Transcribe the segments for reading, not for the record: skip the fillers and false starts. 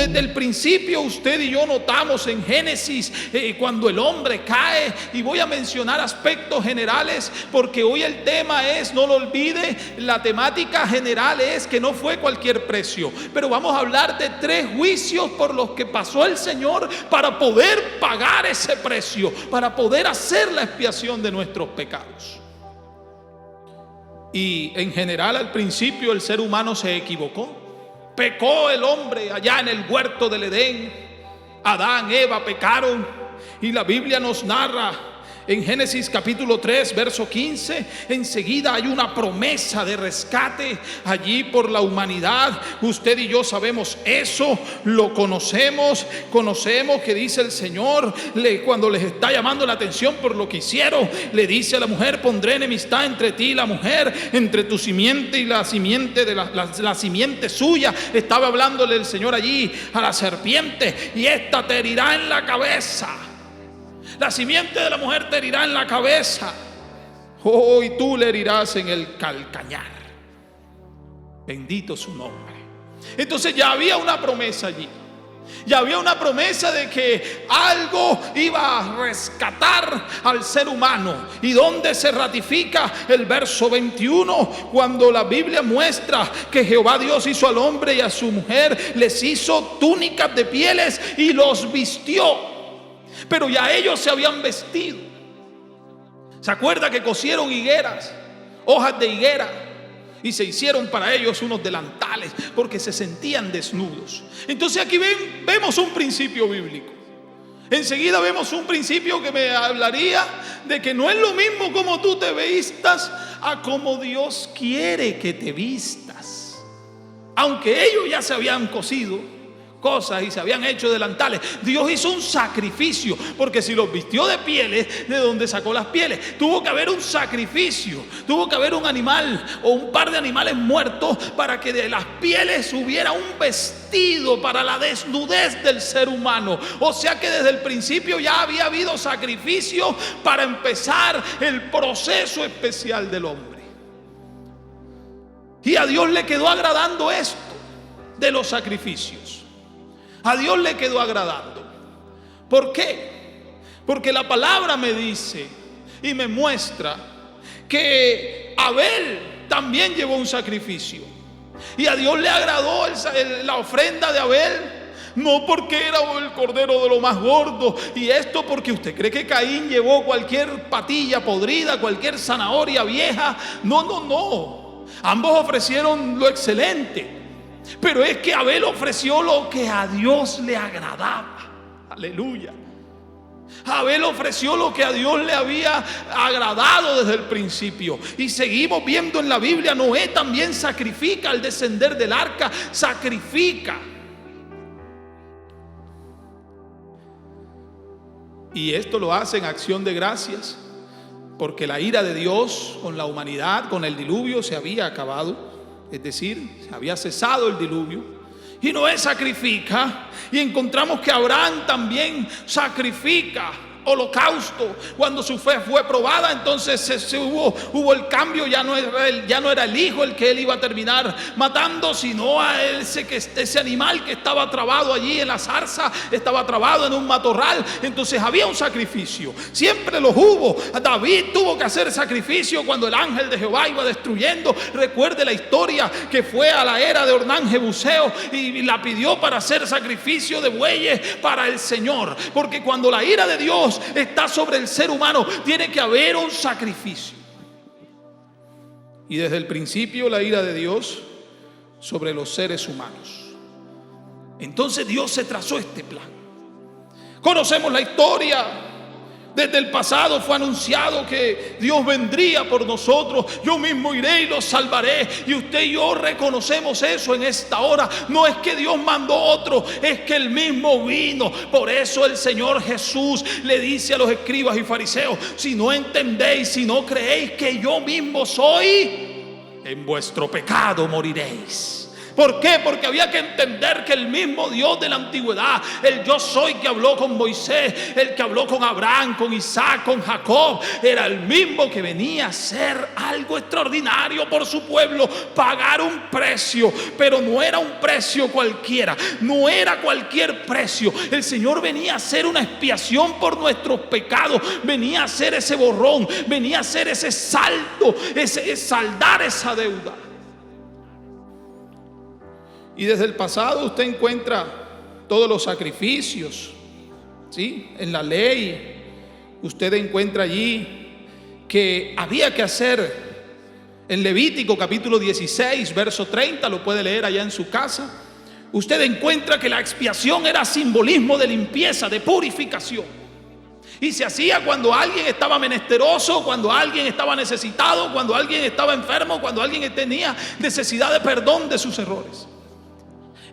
desde el principio usted y yo notamos en Génesis cuando el hombre cae, y voy a mencionar aspectos generales porque hoy el tema es, no lo olvide, la temática general es que no fue cualquier precio, pero vamos a hablar de 3 juicios por los que pasó el Señor para poder pagar ese precio, para poder hacer la expiación de nuestros pecados. Y en general, al principio el ser humano se equivocó. Pecó el hombre allá en el huerto del Edén. Adán, Eva pecaron, y la Biblia nos narra en Génesis capítulo 3 verso 15, enseguida hay una promesa de rescate allí por la humanidad. Usted y yo sabemos eso, lo conocemos que dice el Señor, cuando les está llamando la atención por lo que hicieron, le dice a la mujer: pondré enemistad entre ti y la mujer, entre tu simiente y la simiente de la simiente suya. Estaba hablándole el Señor allí a la serpiente: y esta te herirá en la cabeza. La simiente de la mujer te herirá en la cabeza, y tú le herirás en el calcañar. Bendito su nombre. Entonces ya había una promesa allí. Ya había una promesa de que algo iba a rescatar al ser humano. ¿Y dónde se ratifica? El verso 21, cuando la Biblia muestra que Jehová Dios hizo al hombre y a su mujer, les hizo túnicas de pieles y los vistió. Pero ya ellos se habían vestido. ¿Se acuerda que cosieron higueras, hojas de higuera, y se hicieron para ellos unos delantales porque se sentían desnudos? Entonces aquí vemos un principio bíblico. Enseguida vemos un principio que me hablaría de que no es lo mismo como tú te vistas a como Dios quiere que te vistas. Aunque ellos ya se habían cosido cosas y se habían hecho delantales, Dios hizo un sacrificio, porque si los vistió de pieles, ¿de dónde sacó las pieles? Tuvo que haber un sacrificio, tuvo que haber un animal o un par de animales muertos para que de las pieles hubiera un vestido para la desnudez del ser humano. O sea que desde el principio ya había habido sacrificio para empezar el proceso especial del hombre. Y a Dios le quedó agradando esto de los sacrificios. A Dios le quedó agradando. ¿Por qué? Porque la palabra me dice y me muestra que Abel también llevó un sacrificio. Y a Dios le agradó la ofrenda de Abel. No porque era el cordero de lo más gordo. Y esto porque usted cree que Caín llevó cualquier patilla podrida, cualquier zanahoria vieja. No. Ambos ofrecieron lo excelente. Pero es que Abel ofreció lo que a Dios le agradaba. Aleluya. Abel ofreció lo que a Dios le había agradado desde el principio. Y seguimos viendo en la Biblia, Noé también sacrifica al descender del arca, sacrifica. Y esto lo hace en acción de gracias, porque la ira de Dios con la humanidad, con el diluvio, se había acabado. Es decir, se había cesado el diluvio. Y Noé sacrifica. Y encontramos que Abraham también sacrifica holocausto. Cuando su fe fue probada, entonces hubo el cambio. Ya no era el hijo el que él iba a terminar matando, sino a ese animal que estaba trabado allí en la zarza, estaba trabado en un matorral. Entonces había un sacrificio, siempre los hubo. David tuvo que hacer sacrificio cuando el ángel de Jehová iba destruyendo. Recuerde la historia que fue a la era de Ornán Jebuseo y la pidió para hacer sacrificio de bueyes para el Señor, porque cuando la ira de Dios está sobre el ser humano, tiene que haber un sacrificio. Y desde el principio la ira de Dios sobre los seres humanos. Entonces Dios se trazó este plan. Conocemos la historia. Desde el pasado fue anunciado que Dios vendría por nosotros. Yo mismo iré y los salvaré. Y usted y yo reconocemos eso en esta hora. No es que Dios mandó otro, es que Él mismo vino. Por eso el Señor Jesús le dice a los escribas y fariseos: si no entendéis, si no creéis que yo mismo soy, en vuestro pecado moriréis. ¿Por qué? Porque había que entender que el mismo Dios de la antigüedad, el yo soy que habló con Moisés, el que habló con Abraham, con Isaac, con Jacob, era el mismo que venía a hacer algo extraordinario por su pueblo, pagar un precio, pero no era un precio cualquiera, no era cualquier precio. El Señor venía a hacer una expiación por nuestros pecados, venía a hacer ese borrón, venía a hacer ese saldo, saldar esa deuda. Y desde el pasado usted encuentra todos los sacrificios, ¿sí? En la ley usted encuentra allí que había que hacer. En Levítico capítulo 16 verso 30, lo puede leer allá en su casa. Usted encuentra que la expiación era simbolismo de limpieza, de purificación. Y se hacía cuando alguien estaba menesteroso, cuando alguien estaba necesitado, cuando alguien estaba enfermo, cuando alguien tenía necesidad de perdón de sus errores.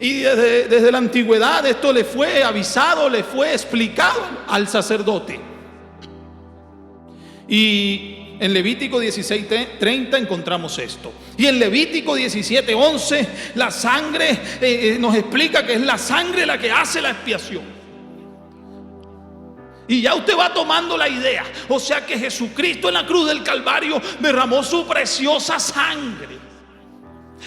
Y desde la antigüedad esto le fue avisado, le fue explicado al sacerdote. Y en Levítico 16:30 encontramos esto. Y en Levítico 17:11 la sangre nos explica que es la sangre la que hace la expiación. Y ya usted va tomando la idea. O sea que Jesucristo en la cruz del Calvario derramó su preciosa sangre.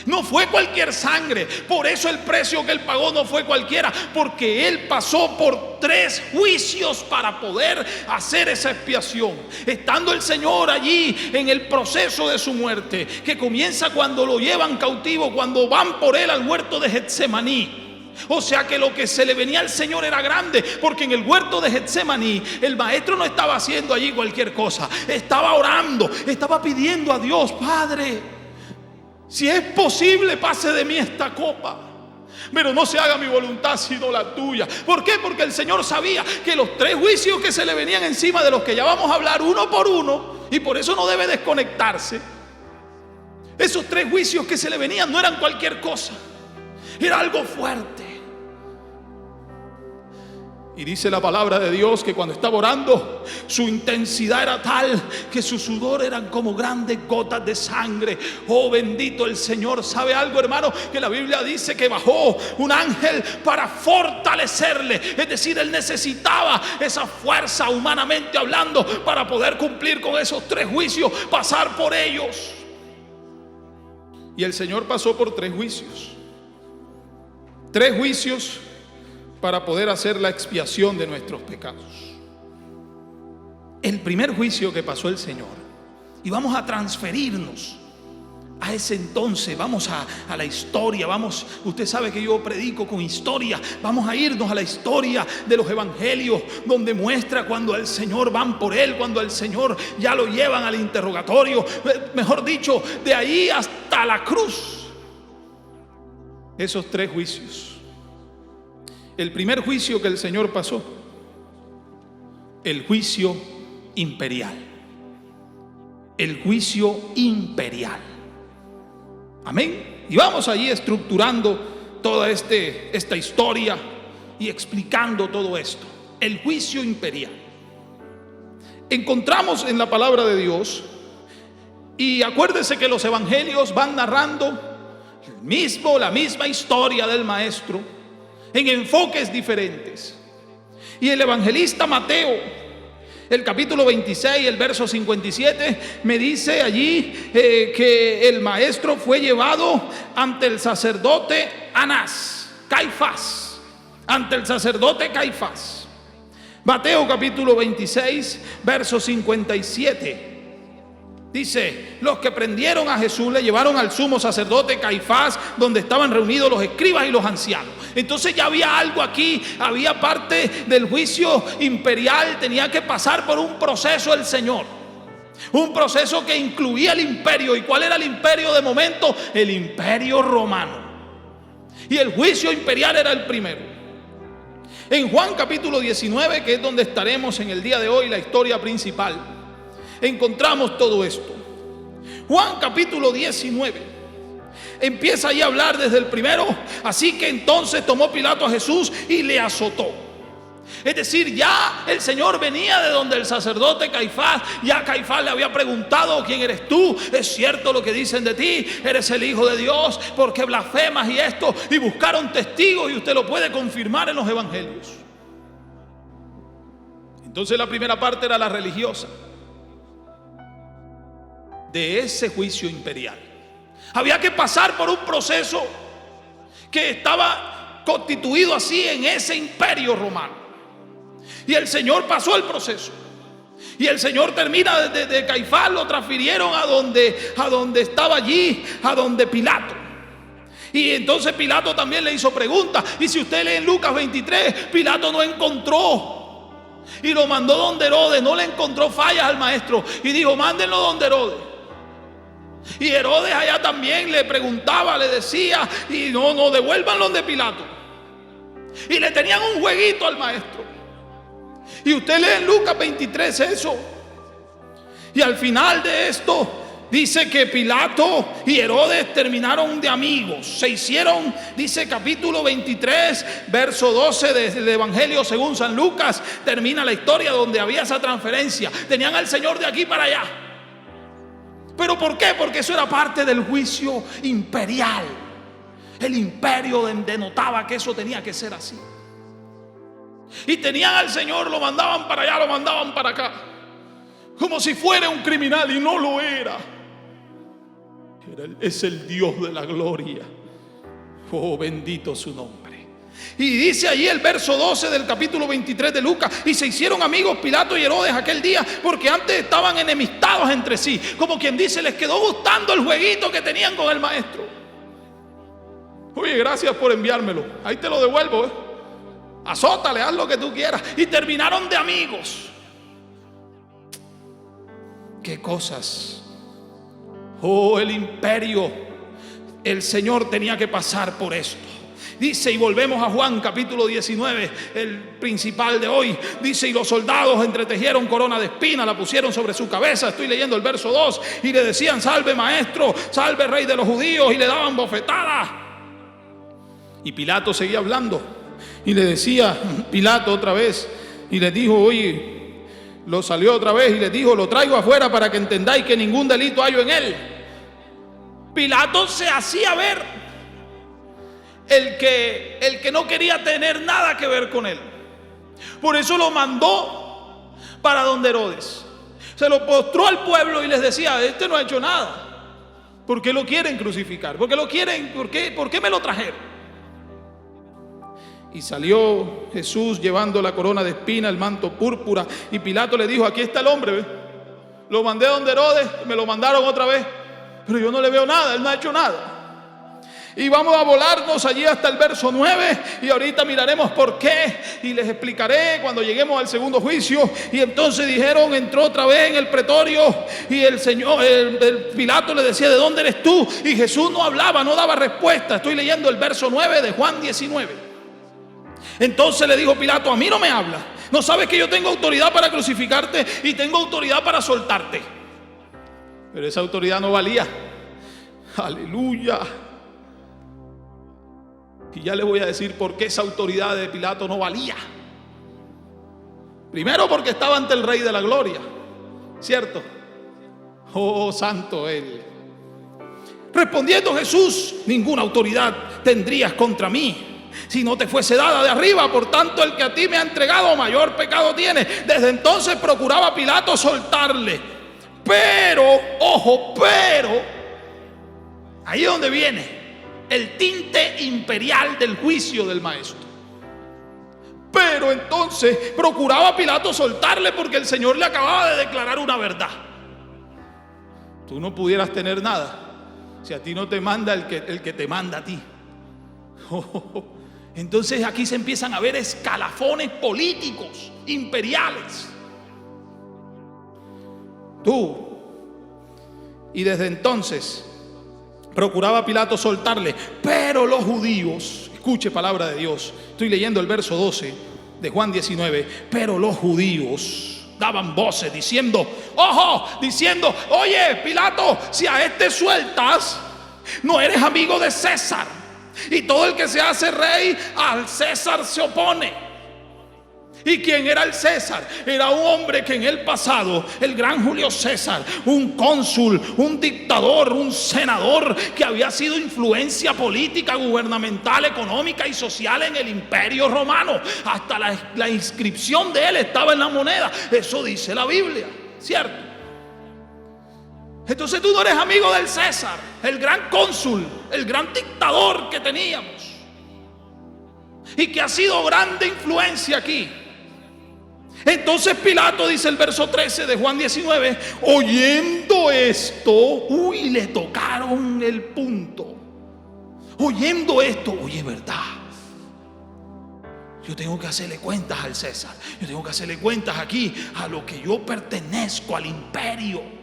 No fue cualquier sangre. Por eso el precio que Él pagó no fue cualquiera, porque Él pasó por 3 juicios para poder hacer esa expiación. Estando el Señor allí en el proceso de su muerte, que comienza cuando lo llevan cautivo, cuando van por Él al huerto de Getsemaní. O sea que lo que se le venía al Señor era grande, porque en el huerto de Getsemaní el maestro no estaba haciendo allí cualquier cosa. Estaba orando, estaba pidiendo a Dios: Padre, si es posible, pase de mí esta copa, pero no se haga mi voluntad sino la tuya. ¿Por qué? Porque el Señor sabía que los 3 juicios que se le venían encima, de los que ya vamos a hablar uno por uno, y por eso no debe desconectarse, esos 3 juicios que se le venían no eran cualquier cosa, era algo fuerte. Y dice la palabra de Dios que cuando estaba orando, su intensidad era tal que su sudor eran como grandes gotas de sangre. Oh, bendito el Señor. ¿Sabe algo, hermano? Que la Biblia dice que bajó un ángel para fortalecerle. Es decir, él necesitaba esa fuerza, humanamente hablando, para poder cumplir con esos 3 juicios, pasar por ellos. Y el Señor pasó por 3 juicios. 3 juicios para poder hacer la expiación de nuestros pecados. El primer juicio que pasó el Señor, y vamos a transferirnos a ese entonces, vamos a la historia, usted sabe que yo predico con historia, vamos a irnos a la historia de los evangelios, donde muestra cuando al Señor van por Él, cuando al Señor ya lo llevan al interrogatorio, mejor dicho, de ahí hasta la cruz. Esos 3 juicios. El primer juicio que el Señor pasó, el juicio imperial. El juicio imperial. Amén. Y vamos allí estructurando toda esta historia y explicando todo esto. El juicio imperial. Encontramos en la palabra de Dios, y acuérdese que los evangelios van narrando la misma historia del maestro, en enfoques diferentes. Y el evangelista Mateo, el capítulo 26, el verso 57, me dice allí que el maestro fue llevado ante el sacerdote Caifás, ante el sacerdote Caifás. Mateo capítulo 26, verso 57. Dice: los que prendieron a Jesús le llevaron al sumo sacerdote Caifás, donde estaban reunidos los escribas y los ancianos. Entonces ya había algo aquí, había parte del juicio imperial, tenía que pasar por un proceso el Señor. Un proceso que incluía el imperio. ¿Y cuál era el imperio de momento? El imperio romano. Y el juicio imperial era el primero. En Juan capítulo 19, que es donde estaremos en el día de hoy, la historia principal, encontramos todo esto. Juan capítulo 19 empieza ahí a hablar desde el primero. Así que entonces tomó Pilato a Jesús y le azotó. Es decir, ya el Señor venía de donde el sacerdote Caifás. Ya Caifás le había preguntado: ¿quién eres tú? ¿Es cierto lo que dicen de ti? ¿Eres el Hijo de Dios? ¿Por qué blasfemas y esto? Y buscaron testigos, y usted lo puede confirmar en los evangelios. Entonces la primera parte era la religiosa de ese juicio imperial. Había que pasar por un proceso que estaba constituido así en ese imperio romano. Y el Señor pasó el proceso. Y el Señor termina de Caifás, lo transfirieron a donde estaba allí, a donde Pilato. Y entonces Pilato también le hizo preguntas. Y si usted lee en Lucas 23, Pilato no encontró, y lo mandó donde Herodes. No le encontró fallas al maestro y dijo: mándenlo donde Herodes. Y Herodes allá también le preguntaba, le decía, y no, devuélvanlo donde Pilato. Y le tenían un jueguito al maestro. Y usted lee en Lucas 23 eso. Y al final de esto dice que Pilato y Herodes terminaron de amigos. Se hicieron, dice capítulo 23, verso 12 del Evangelio según San Lucas. Termina la historia donde había esa transferencia. Tenían al Señor de aquí para allá. ¿Pero por qué? Porque eso era parte del juicio imperial. El imperio denotaba que eso tenía que ser así. Y tenían al Señor, lo mandaban para allá, lo mandaban para acá, como si fuera un criminal, y no lo era. Es el Dios de la gloria. Oh, bendito su nombre. Y dice allí el verso 12 del capítulo 23 de Lucas: y se hicieron amigos Pilato y Herodes aquel día, porque antes estaban enemistados entre sí. Como quien dice, les quedó gustando el jueguito que tenían con el maestro. Oye, gracias por enviármelo, ahí te lo devuelvo, azótale, haz lo que tú quieras. Y terminaron de amigos. Qué cosas. Oh, el imperio. El Señor tenía que pasar por esto. Dice, y volvemos a Juan capítulo 19, el principal de hoy. Dice: y los soldados entretejieron corona de espinas, la pusieron sobre su cabeza. Estoy leyendo el verso 2. Y le decían: salve maestro, salve rey de los judíos. Y le daban bofetadas. Y Pilato seguía hablando. Y le decía Pilato otra vez, y les dijo: oye, lo salió otra vez y les dijo: lo traigo afuera para que entendáis que ningún delito hallo en él. Pilato se hacía ver el que no quería tener nada que ver con él. Por eso lo mandó para donde Herodes. Se lo postró al pueblo y les decía: este no ha hecho nada. ¿Por qué lo quieren crucificar? ¿Por qué lo quieren? ¿Por qué me lo trajeron? Y salió Jesús llevando la corona de espina, el manto púrpura. Y Pilato le dijo: aquí está el hombre, ¿ve? Lo mandé donde Herodes, me lo mandaron otra vez, pero yo no le veo nada, él no ha hecho nada. Y vamos a volarnos allí hasta el verso 9, y ahorita miraremos por qué, y les explicaré cuando lleguemos al segundo juicio. Y entonces dijeron, entró otra vez en el pretorio, y el Pilato le decía: ¿de dónde eres tú? Y Jesús no hablaba, no daba respuesta. Estoy leyendo el verso 9 de Juan 19. Entonces le dijo Pilato: a mí no me habla. ¿No sabes que yo tengo autoridad para crucificarte y tengo autoridad para soltarte? Pero esa autoridad no valía. Aleluya. Y ya le voy a decir por qué esa autoridad de Pilato no valía. Primero, porque estaba ante el Rey de la Gloria, ¿cierto? Oh, santo Él. Respondiendo Jesús: ninguna autoridad tendrías contra mí si no te fuese dada de arriba. Por tanto, el que a ti me ha entregado, mayor pecado tiene. Desde entonces procuraba Pilato soltarle. Pero, ojo, ahí es donde viene el tinte imperial del juicio del maestro. Pero entonces procuraba Pilato soltarle, porque el Señor le acababa de declarar una verdad. Tú no pudieras tener nada si a ti no te manda el que te manda a ti. Entonces aquí se empiezan a ver escalafones políticos imperiales. Y desde entonces procuraba Pilato soltarle. Pero los judíos, escuche palabra de Dios, estoy leyendo el verso 12 de Juan 19. Pero los judíos daban voces diciendo: oye Pilato, si a este sueltas, no eres amigo de César. Y todo el que se hace rey, al César se opone. ¿Y quién era el César? Era un hombre que en el pasado, el gran Julio César, un cónsul, un dictador, un senador que había sido influencia política, gubernamental, económica y social en el Imperio Romano. Hasta la inscripción de él estaba en la moneda. Eso dice la Biblia, ¿cierto? Entonces tú no eres amigo del César, el gran cónsul, el gran dictador que teníamos y que ha sido grande influencia aquí. Entonces Pilato, dice el verso 13 de Juan 19, oyendo esto, le tocaron el punto. Oyendo esto, oye, verdad, yo tengo que hacerle cuentas al César, yo tengo que hacerle cuentas aquí a lo que yo pertenezco, al imperio.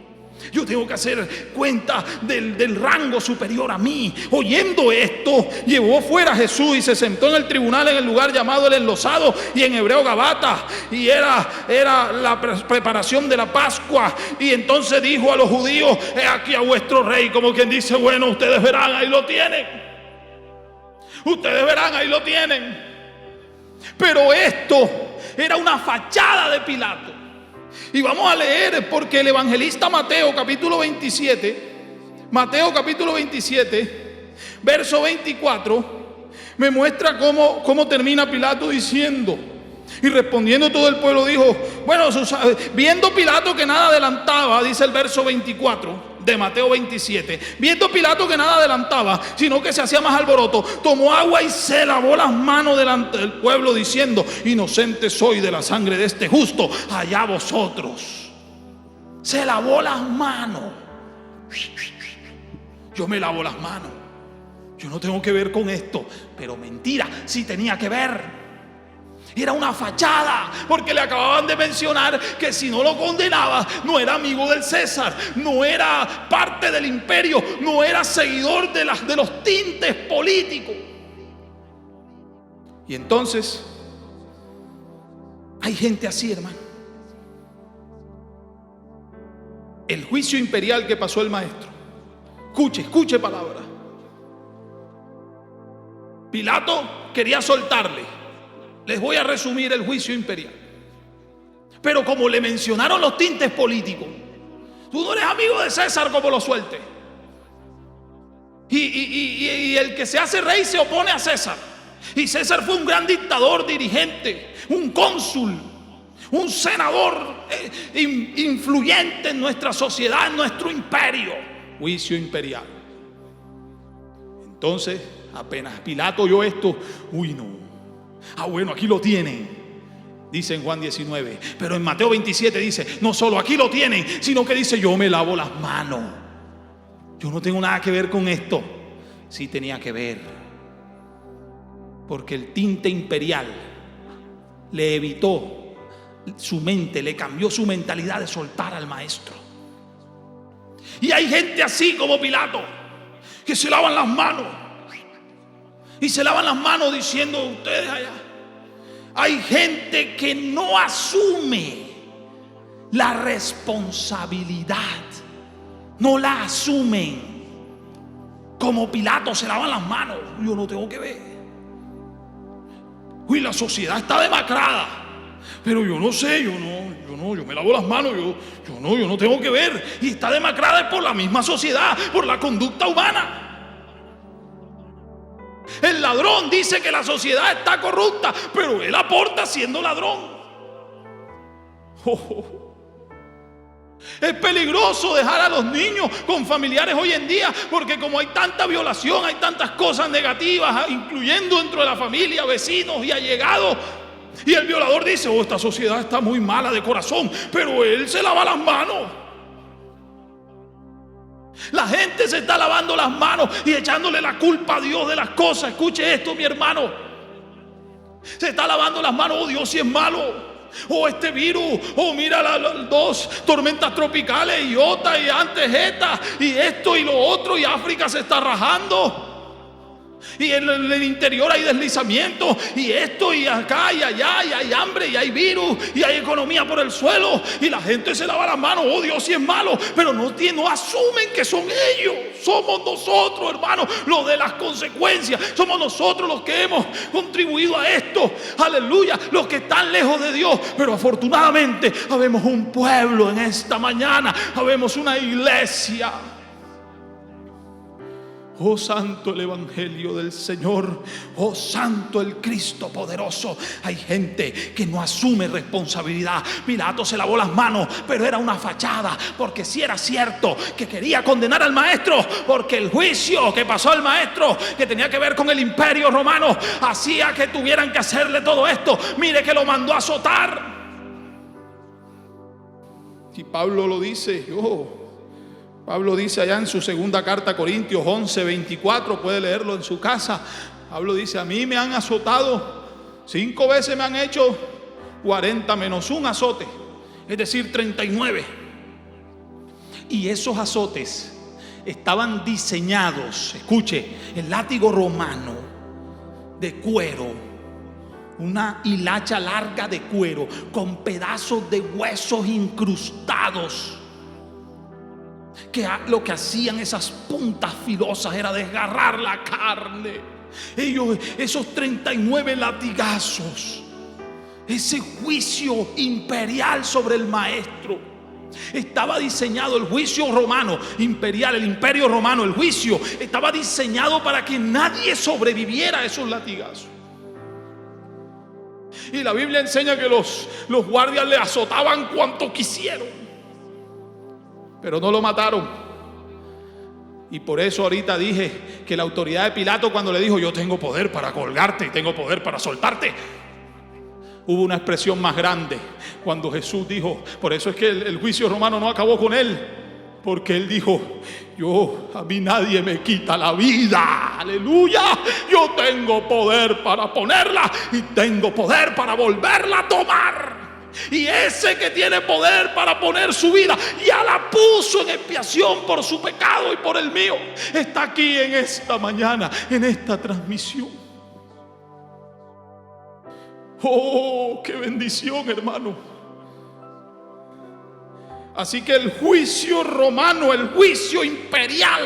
Yo tengo que hacer cuenta del rango superior a mí. Oyendo esto, llevó fuera a Jesús y se sentó en el tribunal en el lugar llamado el Enlosado, y en hebreo Gabata, y era la preparación de la Pascua. Y entonces dijo a los judíos: he aquí a vuestro rey. Como quien dice: bueno, ustedes verán, ahí lo tienen. Ustedes verán, ahí lo tienen. Pero esto era una fachada de Pilato. Y vamos a leer, porque el evangelista Mateo capítulo 27, verso 24, me muestra cómo termina Pilato diciendo: y respondiendo todo el pueblo dijo, bueno, viendo Pilato que nada adelantaba, dice el verso 24 de Mateo 27, viendo Pilato que nada adelantaba, sino que se hacía más alboroto, tomó agua y se lavó las manos delante del pueblo, diciendo: inocente soy de la sangre de este justo, allá vosotros. Se lavó las manos. Yo me lavo las manos, yo no tengo que ver con esto. Pero mentira, sí tenía que ver. Era una fachada, porque le acababan de mencionar que si no lo condenaba, no era amigo del César, no era parte del imperio, no era seguidor de los tintes políticos. Y entonces hay gente así, hermano. El juicio imperial que pasó el maestro, escuche palabra. Pilato quería soltarle. Les voy a resumir el juicio imperial. Pero como le mencionaron los tintes políticos, tú no eres amigo de César, como lo suelte. Y el que se hace rey se opone a César. Y César fue un gran dictador, dirigente, un cónsul, un senador influyente en nuestra sociedad, en nuestro imperio. Juicio imperial. Entonces, apenas Pilato oyó esto, no. Bueno, aquí lo tienen, dice en Juan 19. Pero en Mateo 27 dice: no solo aquí lo tienen, sino que dice: yo me lavo las manos. Yo no tengo nada que ver con esto. Sí tenía que ver, porque el tinte imperial le evitó su mente, le cambió su mentalidad de soltar al maestro. Y hay gente así como Pilato, que se lavan las manos. Y se lavan las manos diciendo: ustedes allá. Hay gente que no asume la responsabilidad, no la asumen. Como Pilato, se lavan las manos. Yo no tengo que ver. La sociedad está demacrada, pero yo no sé, yo me lavo las manos, yo no tengo que ver. Y está demacrada por la misma sociedad, por la conducta humana. El ladrón dice que la sociedad está corrupta, pero él aporta siendo ladrón. Es peligroso dejar a los niños con familiares hoy en día, porque como hay tanta violación, hay tantas cosas negativas, incluyendo dentro de la familia, vecinos y allegados. Y el violador dice: esta sociedad está muy mala de corazón, pero él se lava las manos. La gente se está lavando las manos y echándole la culpa a Dios de las cosas. Escuche esto, mi hermano. Se está lavando las manos: Dios sí es malo. Este virus, mira las dos tormentas tropicales, Iota y antes esta, y esto y lo otro, y África se está rajando. Y en el interior hay deslizamiento, y esto, y acá, y allá, y hay hambre, y hay virus, y hay economía por el suelo, y la gente se lava las manos. Oh, Dios sí es malo, pero no asumen que son ellos. Somos nosotros, hermanos, los de las consecuencias. Somos nosotros los que hemos contribuido a esto. Aleluya, los que están lejos de Dios. Pero afortunadamente habemos un pueblo en esta mañana, habemos una iglesia. Oh, santo el evangelio del Señor. Oh, santo el Cristo poderoso. Hay gente que no asume responsabilidad. Pilato se lavó las manos, pero era una fachada, porque sí era cierto que quería condenar al maestro, porque el juicio que pasó al maestro, que tenía que ver con el imperio romano, hacía que tuvieran que hacerle todo esto. Mire que lo mandó a azotar. Y Pablo lo dice. Pablo dice allá en su segunda carta a Corintios 11:24, puede leerlo en su casa. Pablo dice: a mí me han azotado 5 veces, me han hecho 40 menos un azote, es decir, 39. Y esos azotes estaban diseñados, escuche, el látigo romano de cuero, una hilacha larga de cuero con pedazos de huesos incrustados, que lo que hacían esas puntas filosas era desgarrar la carne. Esos 39 latigazos, ese juicio imperial sobre el maestro, estaba diseñado. El juicio romano imperial, el imperio romano, el juicio estaba diseñado para que nadie sobreviviera a esos latigazos. Y la Biblia enseña que los guardias le azotaban cuanto quisieron, pero no lo mataron. Y por eso ahorita dije que la autoridad de Pilato, cuando le dijo: yo tengo poder para colgarte y tengo poder para soltarte, hubo una expresión más grande cuando Jesús dijo. Por eso es que el juicio romano no acabó con él, porque él dijo: a mí nadie me quita la vida, aleluya, yo tengo poder para ponerla y tengo poder para volverla a tomar. Y ese que tiene poder para poner su vida, ya la puso en expiación por su pecado y por el mío, está aquí en esta mañana, en esta transmisión. Oh, qué bendición, hermano. Así que el juicio romano, el juicio imperial,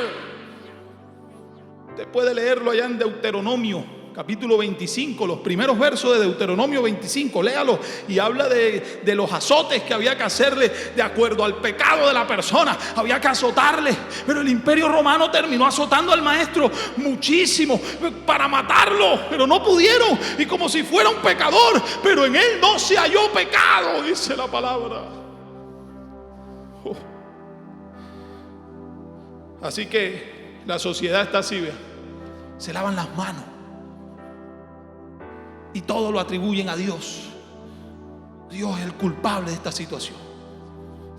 usted puede leerlo allá en Deuteronomio capítulo 25, los primeros versos de Deuteronomio 25, léalo, y habla de los azotes que había que hacerle de acuerdo al pecado de la persona. Había que azotarle, pero el imperio romano terminó azotando al maestro muchísimo para matarlo, pero no pudieron, y como si fuera un pecador, pero en él no se halló pecado, dice la palabra. Así que la sociedad está así, vea, se lavan las manos y todo lo atribuyen a Dios. Dios es el culpable de esta situación.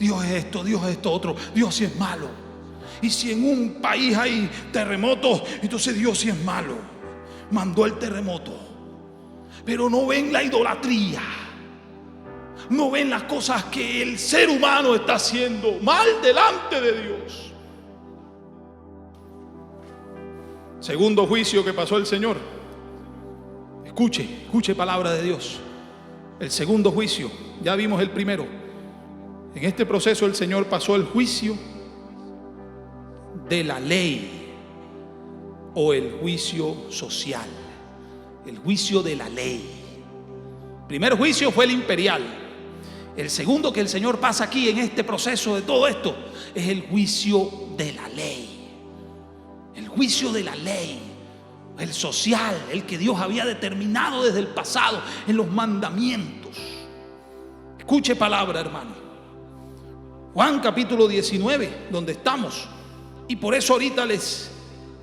Dios es esto, Dios es esto otro. Dios sí es malo. Y si en un país hay terremotos, entonces Dios sí es malo. Mandó el terremoto. Pero no ven la idolatría, no ven las cosas que el ser humano está haciendo mal delante de Dios. Segundo juicio que pasó el Señor. Escuche palabra de Dios. El segundo juicio, ya vimos el primero. En este proceso el Señor pasó el juicio de la ley o el juicio social. El juicio de la ley. El primer juicio fue el imperial. El segundo que el Señor pasa aquí en este proceso de todo esto es el juicio de la ley. El juicio de la ley. El social, el que Dios había determinado desde el pasado en los mandamientos. Escuche palabra, hermano. Juan capítulo 19, donde estamos. Y por eso ahorita les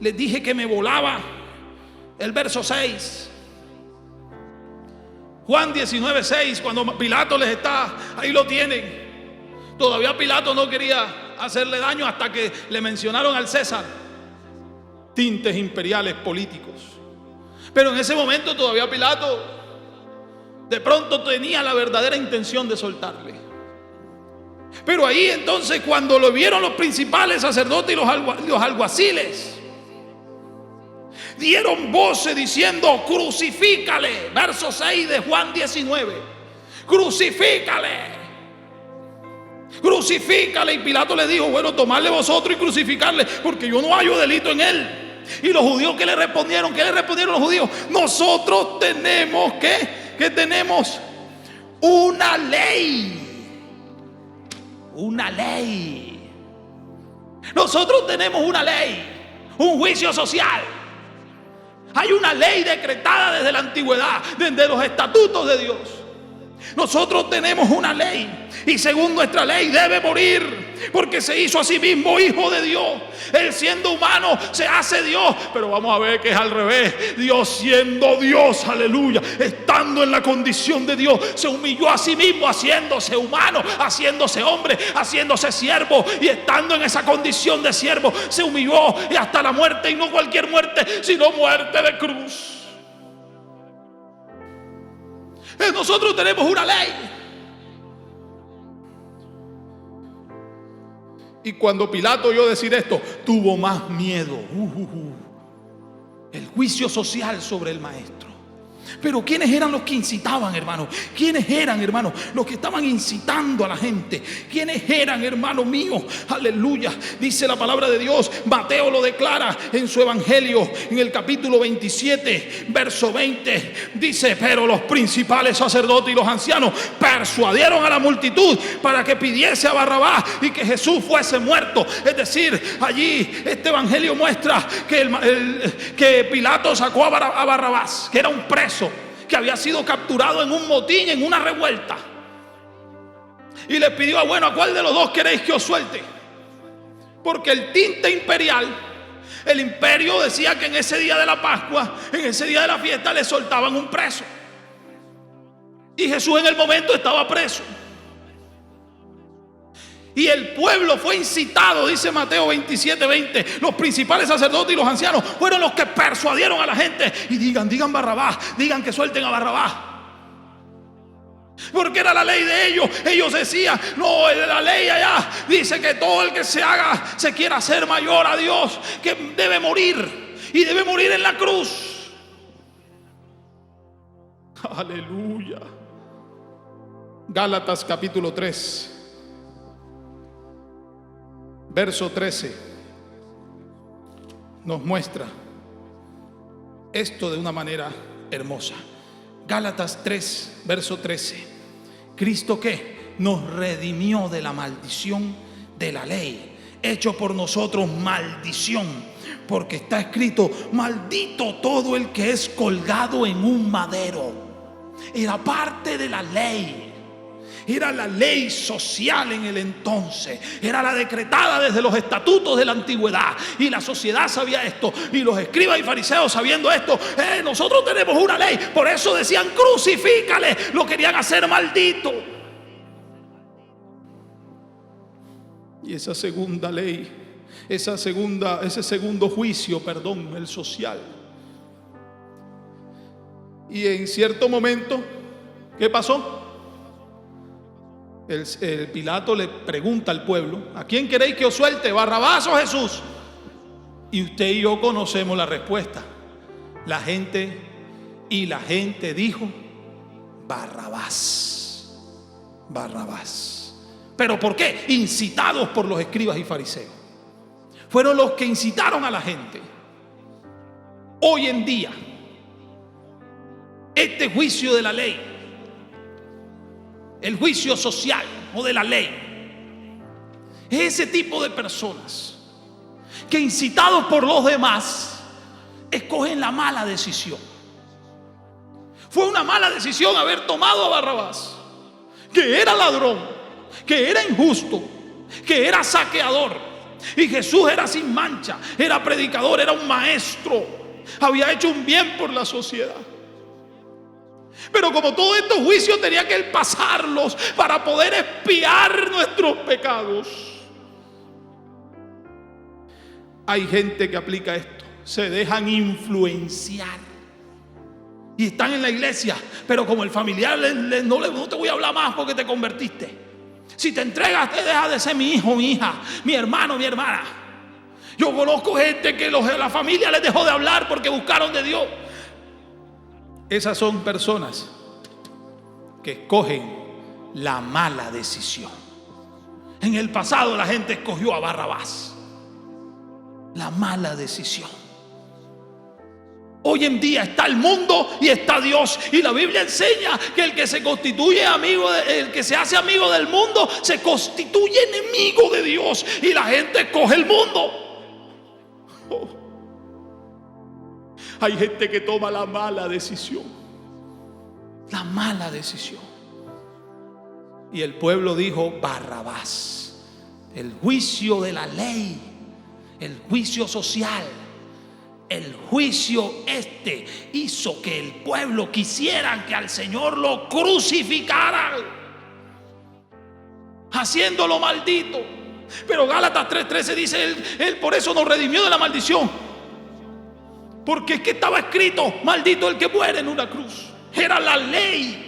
dije que me volaba el verso 6. Juan 19:6, cuando Pilato les está, ahí lo tienen. Todavía Pilato no quería hacerle daño hasta que le mencionaron al César. Tintes imperiales políticos. Pero en ese momento todavía Pilato de pronto tenía la verdadera intención de soltarle. Pero ahí entonces, cuando lo vieron los principales sacerdotes y los alguaciles, dieron voces diciendo: crucifícale. Verso 6 de Juan 19. Crucifícale. Crucifícale. Y Pilato le dijo: bueno, tomadle vosotros y crucificarle, porque yo no hallo delito en él. Y los judíos, ¿qué le respondieron? ¿Qué le respondieron los judíos? Nosotros tenemos, ¿qué tenemos? Una ley. Una ley. Nosotros tenemos una ley, un juicio social. Hay una ley decretada desde la antigüedad, desde los estatutos de Dios. Nosotros tenemos una ley, y según nuestra ley debe morir, porque se hizo a sí mismo hijo de Dios. Él, siendo humano, se hace Dios. Pero vamos a ver que es al revés. Dios, siendo Dios, aleluya, estando en la condición de Dios, se humilló a sí mismo, haciéndose humano, haciéndose hombre, haciéndose siervo. Y estando en esa condición de siervo, se humilló y hasta la muerte, y no cualquier muerte, sino muerte de cruz. Nosotros tenemos una ley. Y cuando Pilato oyó decir esto, tuvo más miedo. El juicio social sobre el maestro. Pero ¿quiénes eran los que incitaban, hermano? ¿Quiénes eran, hermano, los que estaban incitando a la gente? ¿Quiénes eran, hermano mío? Aleluya. Dice la palabra de Dios, Mateo lo declara en su evangelio, en el capítulo 27, verso 20. Dice: pero los principales sacerdotes y los ancianos persuadieron a la multitud para que pidiese a Barrabás y que Jesús fuese muerto. Es decir, allí este evangelio muestra que Pilato sacó a Barrabás, que era un preso que había sido capturado en un motín, en una revuelta, y le pidió: bueno, ¿a cuál de los dos queréis que os suelte? Porque el tinte imperial, el imperio, decía que en ese día de la Pascua, en ese día de la fiesta, le soltaban un preso. Y Jesús en el momento estaba preso. Y el pueblo fue incitado, dice Mateo 27:20. Los principales sacerdotes y los ancianos fueron los que persuadieron a la gente. Y digan Barrabás, digan que suelten a Barrabás. Porque era la ley de ellos. Ellos decían: no, la ley allá dice que todo el que se quiera hacer mayor a Dios, que debe morir. Y debe morir en la cruz. Aleluya. Gálatas capítulo 3, verso 13, nos muestra esto de una manera hermosa. Gálatas 3, verso 13. Cristo, ¿qué? Nos redimió de la maldición de la ley, hecho por nosotros maldición, porque está escrito: maldito todo el que es colgado en un madero. Era parte de la ley. Era la ley social en el entonces. Era la decretada desde los estatutos de la antigüedad. Y la sociedad sabía esto. Y los escribas y fariseos, sabiendo esto, nosotros tenemos una ley. Por eso decían: crucifícale. Lo querían hacer maldito. Y esa segunda ley, ese segundo juicio, el social. Y en cierto momento, ¿qué pasó? El Pilato le pregunta al pueblo: ¿a quién queréis que os suelte, Barrabás o Jesús? Y usted y yo conocemos la respuesta. La gente dijo: Barrabás. Barrabás. ¿Pero por qué? Incitados por los escribas y fariseos. Fueron los que incitaron a la gente. Hoy en día, este juicio de la ley, el juicio social o de la ley, es ese tipo de personas que, incitados por los demás, escogen la mala decisión. Fue una mala decisión haber tomado a Barrabás, que era ladrón, que era injusto, que era saqueador. Y Jesús era sin mancha, era predicador, era un maestro, había hecho un bien por la sociedad. Pero como todos estos juicios tenía que él pasarlos para poder expiar nuestros pecados. Hay gente que aplica esto, se dejan influenciar y están en la iglesia, pero como el familiar no te voy a hablar más porque te convertiste. Si te entregas, te dejas de ser mi hijo, mi hija, mi hermano, mi hermana. Yo conozco gente que la familia les dejó de hablar porque buscaron de Dios. Esas son personas que escogen la mala decisión. En el pasado la gente escogió a Barrabás. La mala decisión. Hoy en día está el mundo y está Dios. Y la Biblia enseña que el que se constituye amigo, el que se hace amigo del mundo, se constituye enemigo de Dios. Y la gente escoge el mundo. Oh. Hay gente que toma la mala decisión. La mala decisión. Y el pueblo dijo: Barrabás. El juicio de la ley, el juicio social, el juicio hizo que el pueblo quisieran que al Señor lo crucificaran, haciéndolo maldito. Pero Gálatas 3:13 dice: él por eso nos redimió de la maldición, porque es que estaba escrito: maldito el que muere en una cruz. Era la ley.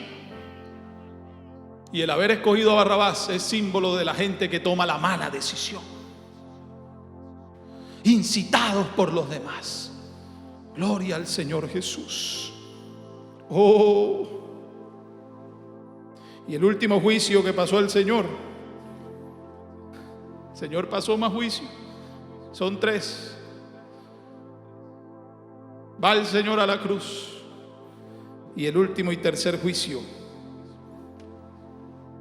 Y el haber escogido a Barrabás es símbolo de la gente que toma la mala decisión, incitados por los demás. Gloria al Señor Jesús. Oh. Y el último juicio que pasó el Señor pasó más juicio. Son 3. Va el Señor a la cruz. Y el último y tercer juicio,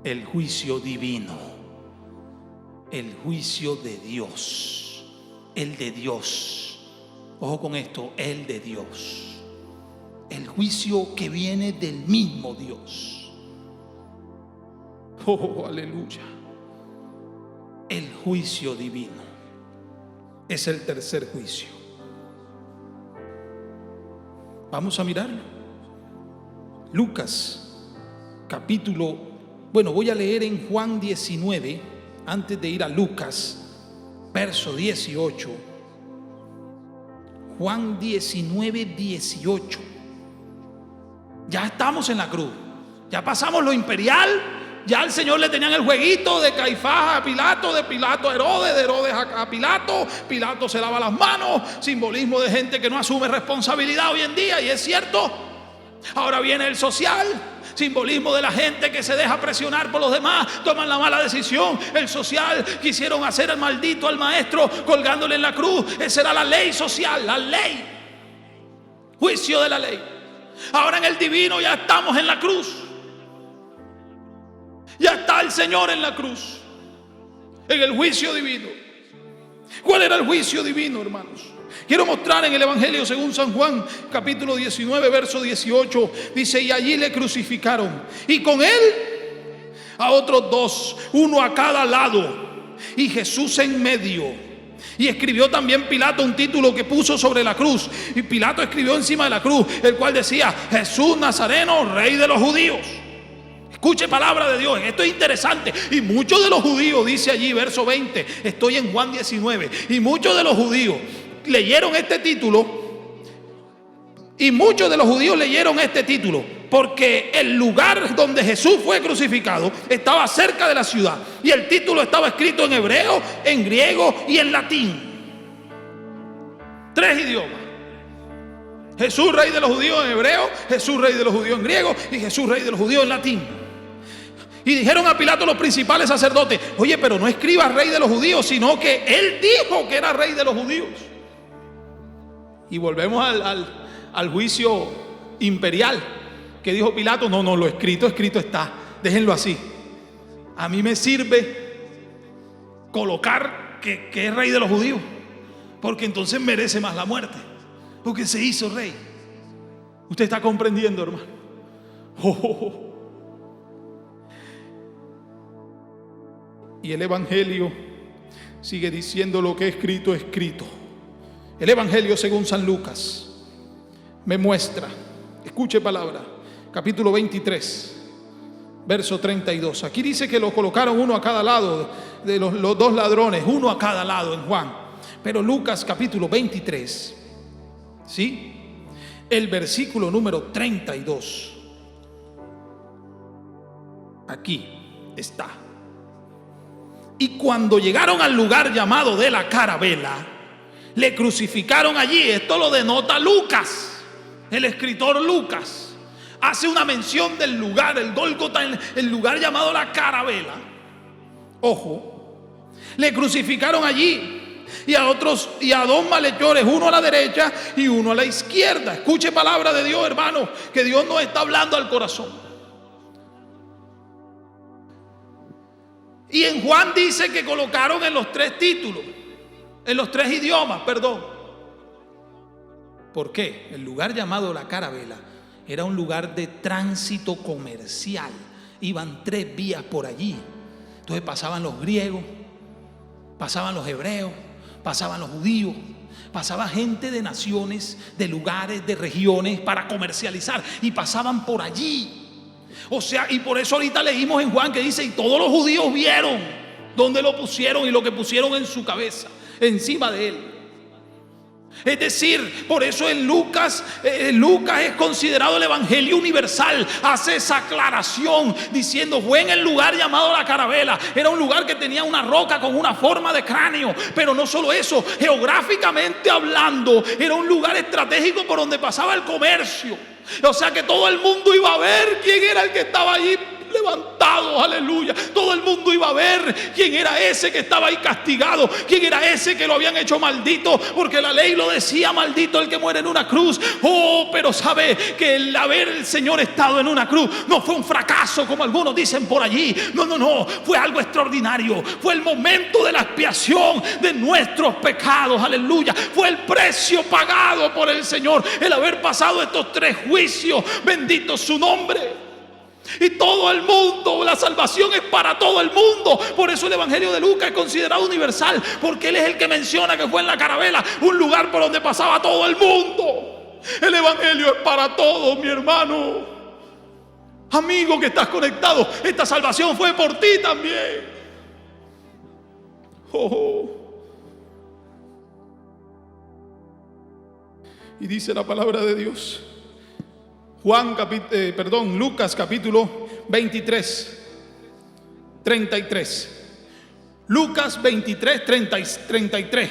el juicio divino, el juicio de Dios, el de Dios. Ojo con esto, el de Dios, el juicio que viene del mismo Dios. Oh, aleluya. El juicio divino es el tercer juicio. Vamos a mirarlo. Lucas capítulo, voy a leer en Juan 19 antes de ir a Lucas, verso 18. Juan 19:18. Ya estamos en la cruz, ya pasamos lo imperial. Ya al Señor le tenían el jueguito de Caifás a Pilato, de Pilato a Herodes, de Herodes a Pilato. Pilato se lava las manos, simbolismo de gente que no asume responsabilidad hoy en día, y es cierto. Ahora viene el social, simbolismo de la gente que se deja presionar por los demás, toman la mala decisión. El social, quisieron hacer al maldito, al maestro, colgándole en la cruz. Esa era la ley social, la ley, juicio de la ley. Ahora en el divino ya estamos en la cruz. Ya está el Señor en la cruz, en el juicio divino. ¿Cuál era el juicio divino, hermanos? Quiero mostrar en el Evangelio según San Juan, capítulo 19, verso 18. Dice: y allí le crucificaron, y con él a otros 2, uno a cada lado, y Jesús en medio. Y escribió también Pilato un título que puso sobre la cruz. Y Pilato escribió encima de la cruz, el cual decía: Jesús Nazareno, Rey de los judíos. Escuche palabra de Dios, esto es interesante. Y muchos de los judíos, dice allí verso 20, estoy en Juan 19, y muchos de los judíos leyeron este título. Y muchos de los judíos leyeron este título porque el lugar donde Jesús fue crucificado estaba cerca de la ciudad, y el título estaba escrito en hebreo, en griego y en latín. 3 idiomas. Jesús, Rey de los judíos, en hebreo; Jesús, Rey de los judíos, en griego; y Jesús, Rey de los judíos, en latín. Y dijeron a Pilato los principales sacerdotes: oye, pero no escribas Rey de los judíos, sino que él dijo que era Rey de los judíos. Y volvemos al juicio imperial, que dijo Pilato: no, lo escrito está, déjenlo así. A mí me sirve colocar que es Rey de los judíos, porque entonces merece más la muerte, porque se hizo rey. Usted está comprendiendo, hermano. Y el Evangelio sigue diciendo: lo que es escrito. El Evangelio según San Lucas me muestra, escuche palabra, capítulo 23, verso 32. Aquí dice que lo colocaron uno a cada lado de los 2 ladrones, uno a cada lado en Juan. Pero Lucas capítulo 23, ¿sí? El versículo número 32. Aquí está. Y cuando llegaron al lugar llamado de la Carabela, Le crucificaron allí. Esto lo denota Lucas, el escritor Lucas. Hace una mención del lugar, el Gólgota, el lugar llamado la Carabela. Ojo, le crucificaron allí. Y a dos malhechores, uno a la derecha y uno a la izquierda. Escuche palabra de Dios, hermano, que Dios nos está hablando al corazón. Y en Juan dice que colocaron en los tres títulos, en los tres idiomas, perdón. ¿Por qué? El lugar llamado la Carabela era un lugar de tránsito comercial. Iban 3 vías por allí. Entonces pasaban los griegos, pasaban los hebreos, pasaban los judíos, pasaba gente de naciones, de lugares, de regiones para comercializar, y pasaban por allí. O sea, y por eso ahorita leímos en Juan que dice: y todos los judíos vieron dónde lo pusieron y lo que pusieron en su cabeza, encima de él. Es decir, por eso en Lucas es considerado el evangelio universal. Hace esa aclaración diciendo: fue en el lugar llamado la Carabela. Era un lugar que tenía una roca con una forma de cráneo. Pero no solo eso, geográficamente hablando, era un lugar estratégico por donde pasaba el comercio. O sea que todo el mundo iba a ver quién era el que estaba allí levantado, aleluya. Todo el mundo iba a ver quién era ese que estaba ahí castigado, quién era ese que lo habían hecho maldito, porque la ley lo decía: maldito el que muere en una cruz. Oh, pero sabe que el haber el Señor estado en una cruz no fue un fracaso como algunos dicen por allí. No, fue algo extraordinario. Fue el momento de la expiación de nuestros pecados, aleluya. Fue el precio pagado por el Señor, el haber pasado estos 3 juicios. Bendito su nombre. Y todo el mundo, la salvación es para todo el mundo. Por eso el evangelio de Lucas es considerado universal, porque él es el que menciona que fue en la Carabela, un lugar por donde pasaba todo el mundo. El evangelio es para todos, mi hermano. Amigo que estás conectado, esta salvación fue por ti también. Y dice la palabra de Dios, Lucas capítulo 23, 33. Lucas 23, 33.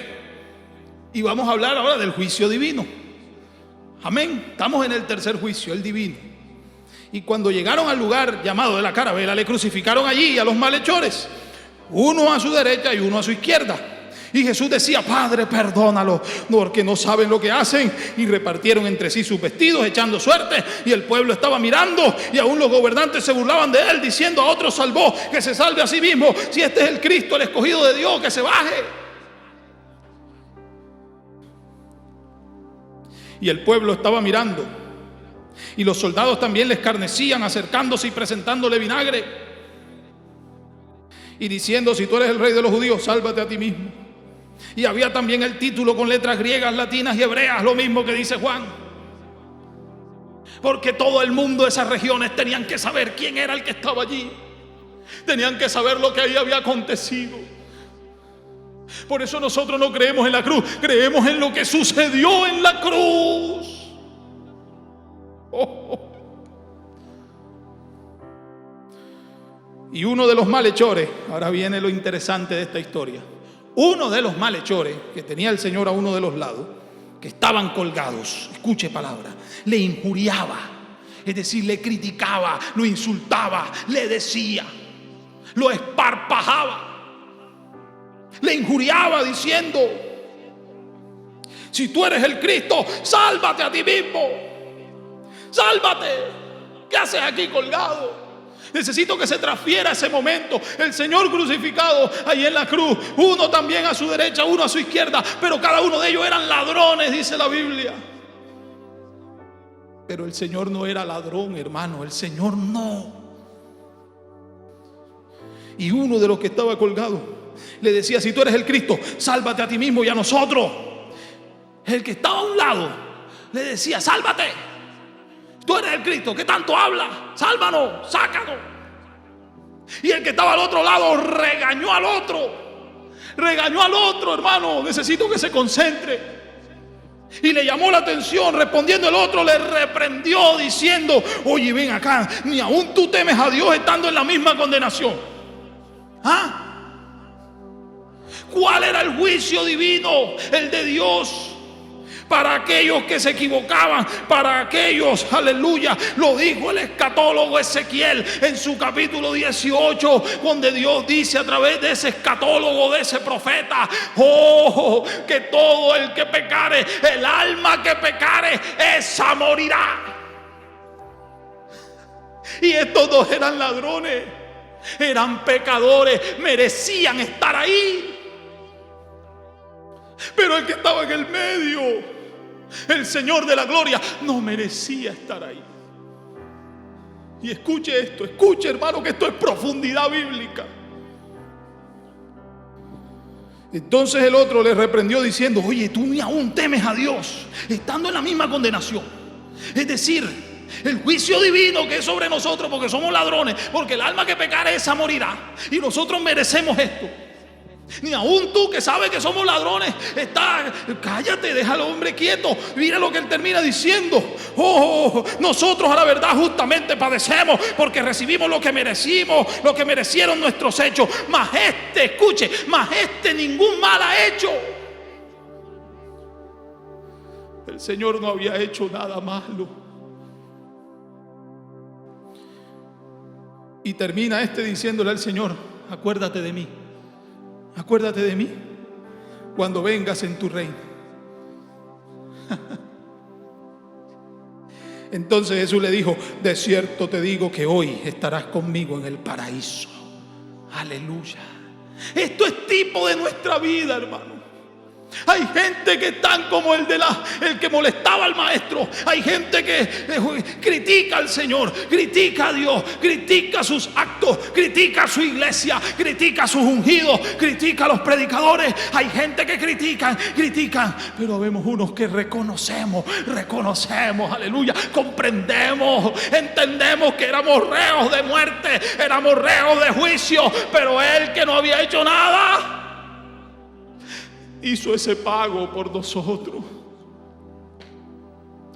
Y vamos a hablar ahora del juicio divino. Amén. Estamos en el tercer juicio, el divino. Y cuando llegaron al lugar llamado de la Carabela, le crucificaron allí a los malhechores, uno a su derecha y uno a su izquierda. Y Jesús decía: Padre, perdónalos, porque no saben lo que hacen. Y repartieron entre sí sus vestidos, echando suerte. Y el pueblo estaba mirando, y aún los gobernantes se burlaban de él, diciendo: a otro salvó, que se salve a sí mismo. Si este es el Cristo, el escogido de Dios, que se baje. Y el pueblo estaba mirando, y los soldados también le escarnecían, acercándose y presentándole vinagre, y diciendo: si tú eres el rey de los judíos, sálvate a ti mismo. Y había también el título con letras griegas, latinas y hebreas, lo mismo que dice Juan. Porque todo el mundo de esas regiones tenían que saber quién era el que estaba allí. Tenían que saber lo que ahí había acontecido. Por eso nosotros no creemos en la cruz, creemos en lo que sucedió en la cruz. Y uno de los malhechores, ahora viene lo interesante de esta historia. Uno de los malhechores que tenía el Señor a uno de los lados, que estaban colgados, escuche palabra, le injuriaba, es decir, le criticaba, lo insultaba, le decía, lo esparpajaba, le injuriaba diciendo: si tú eres el Cristo, sálvate a ti mismo, sálvate, ¿qué haces aquí colgado? Necesito que se transfiera ese momento. El Señor crucificado ahí en la cruz, uno también a su derecha, uno a su izquierda, pero cada uno de ellos eran ladrones, dice la Biblia. Pero el Señor no era ladrón, hermano, el Señor no. Y uno de los que estaba colgado le decía: si tú eres el Cristo, sálvate a ti mismo y a nosotros. El que estaba a un lado le decía: sálvate, tú eres el Cristo, ¿qué tanto habla? Sálvanos, sácanos. Y el que estaba al otro lado regañó al otro, hermano, necesito que se concentre. Y le llamó la atención, respondiendo el otro, le reprendió diciendo: oye, ven acá, ni aún tú temes a Dios estando en la misma condenación. ¿Cuál era el juicio divino? El de Dios. Para aquellos que se equivocaban, para aquellos, aleluya, lo dijo el escatólogo Ezequiel en su capítulo 18, donde Dios dice a través de ese escatólogo, de ese profeta, oh, que todo el que pecare, el alma que pecare, esa morirá. Y estos dos eran ladrones, eran pecadores, merecían estar ahí. Pero el que estaba en el medio, el Señor de la gloria, no merecía estar ahí. Y escuche esto, escuche, hermano, que esto es profundidad bíblica. Entonces el otro le reprendió diciendo: oye, tú ni aún temes a Dios, estando en la misma condenación. Es decir, el juicio divino que es sobre nosotros porque somos ladrones, porque el alma que pecare esa morirá, y nosotros merecemos esto. Ni aún tú, que sabes que somos ladrones, cállate, deja al hombre quieto. Mira lo que él termina diciendo: oh, nosotros a la verdad justamente padecemos, porque recibimos lo que merecimos, lo que merecieron nuestros hechos. Mas este, escuche, mas este ningún mal ha hecho. El Señor no había hecho nada malo. Y termina diciéndole al Señor: acuérdate de mí. Acuérdate de mí cuando vengas en tu reino. Entonces Jesús le dijo: de cierto te digo que hoy estarás conmigo en el paraíso. Aleluya. Esto es tipo de nuestra vida, hermano. Hay gente que están como el que molestaba al maestro. Hay gente que critica al Señor, critica a Dios, critica sus actos, critica a su iglesia, critica a sus ungidos, critica a los predicadores. Hay gente que critican, pero vemos unos que reconocemos, aleluya, comprendemos, entendemos que éramos reos de muerte, éramos reos de juicio, pero él, que no había hecho nada, hizo ese pago por nosotros.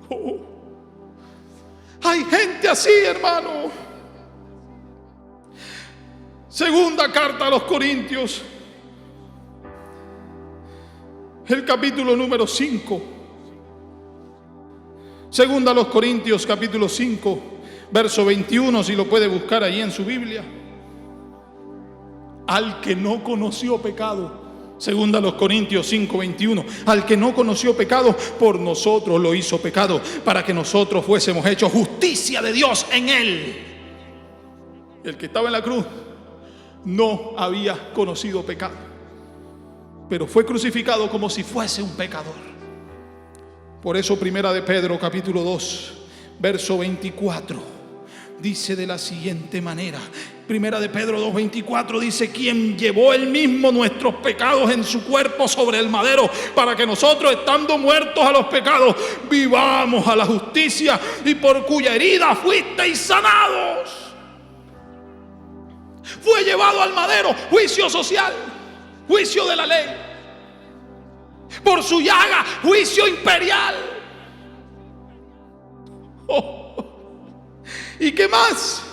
Oh. Hay gente así, hermano. Segunda carta a los Corintios, el capítulo número 5. Segunda a los Corintios, capítulo 5, verso 21, si lo puede buscar ahí en su Biblia. Al que no conoció pecado, segunda a los Corintios 5:21, al que no conoció pecado, por nosotros lo hizo pecado, para que nosotros fuésemos hechos justicia de Dios en él. El que estaba en la cruz no había conocido pecado, pero fue crucificado como si fuese un pecador. Por eso primera de Pedro capítulo 2, verso 24, dice de la siguiente manera. Primera de Pedro 2:24 dice: quien llevó él mismo nuestros pecados en su cuerpo sobre el madero, para que nosotros, estando muertos a los pecados, vivamos a la justicia, y por cuya herida fuisteis sanados. Fue llevado al madero, juicio social, juicio de la ley. Por su llaga, juicio imperial. ¿Y qué más?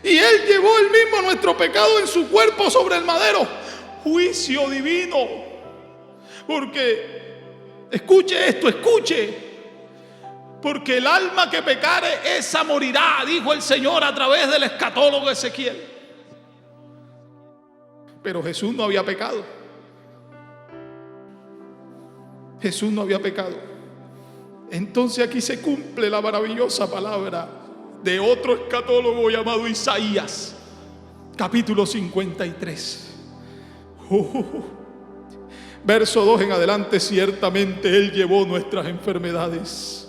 Y él llevó él mismo nuestro pecado en su cuerpo sobre el madero, juicio divino. Porque, escuche esto, escuche, porque el alma que pecare, esa morirá, dijo el Señor a través del escatólogo Ezequiel. Pero Jesús no había pecado. Jesús no había pecado. Entonces aquí se cumple la maravillosa palabra de otro escatólogo llamado Isaías, capítulo 53. Verso 2 en adelante: ciertamente Él llevó nuestras enfermedades,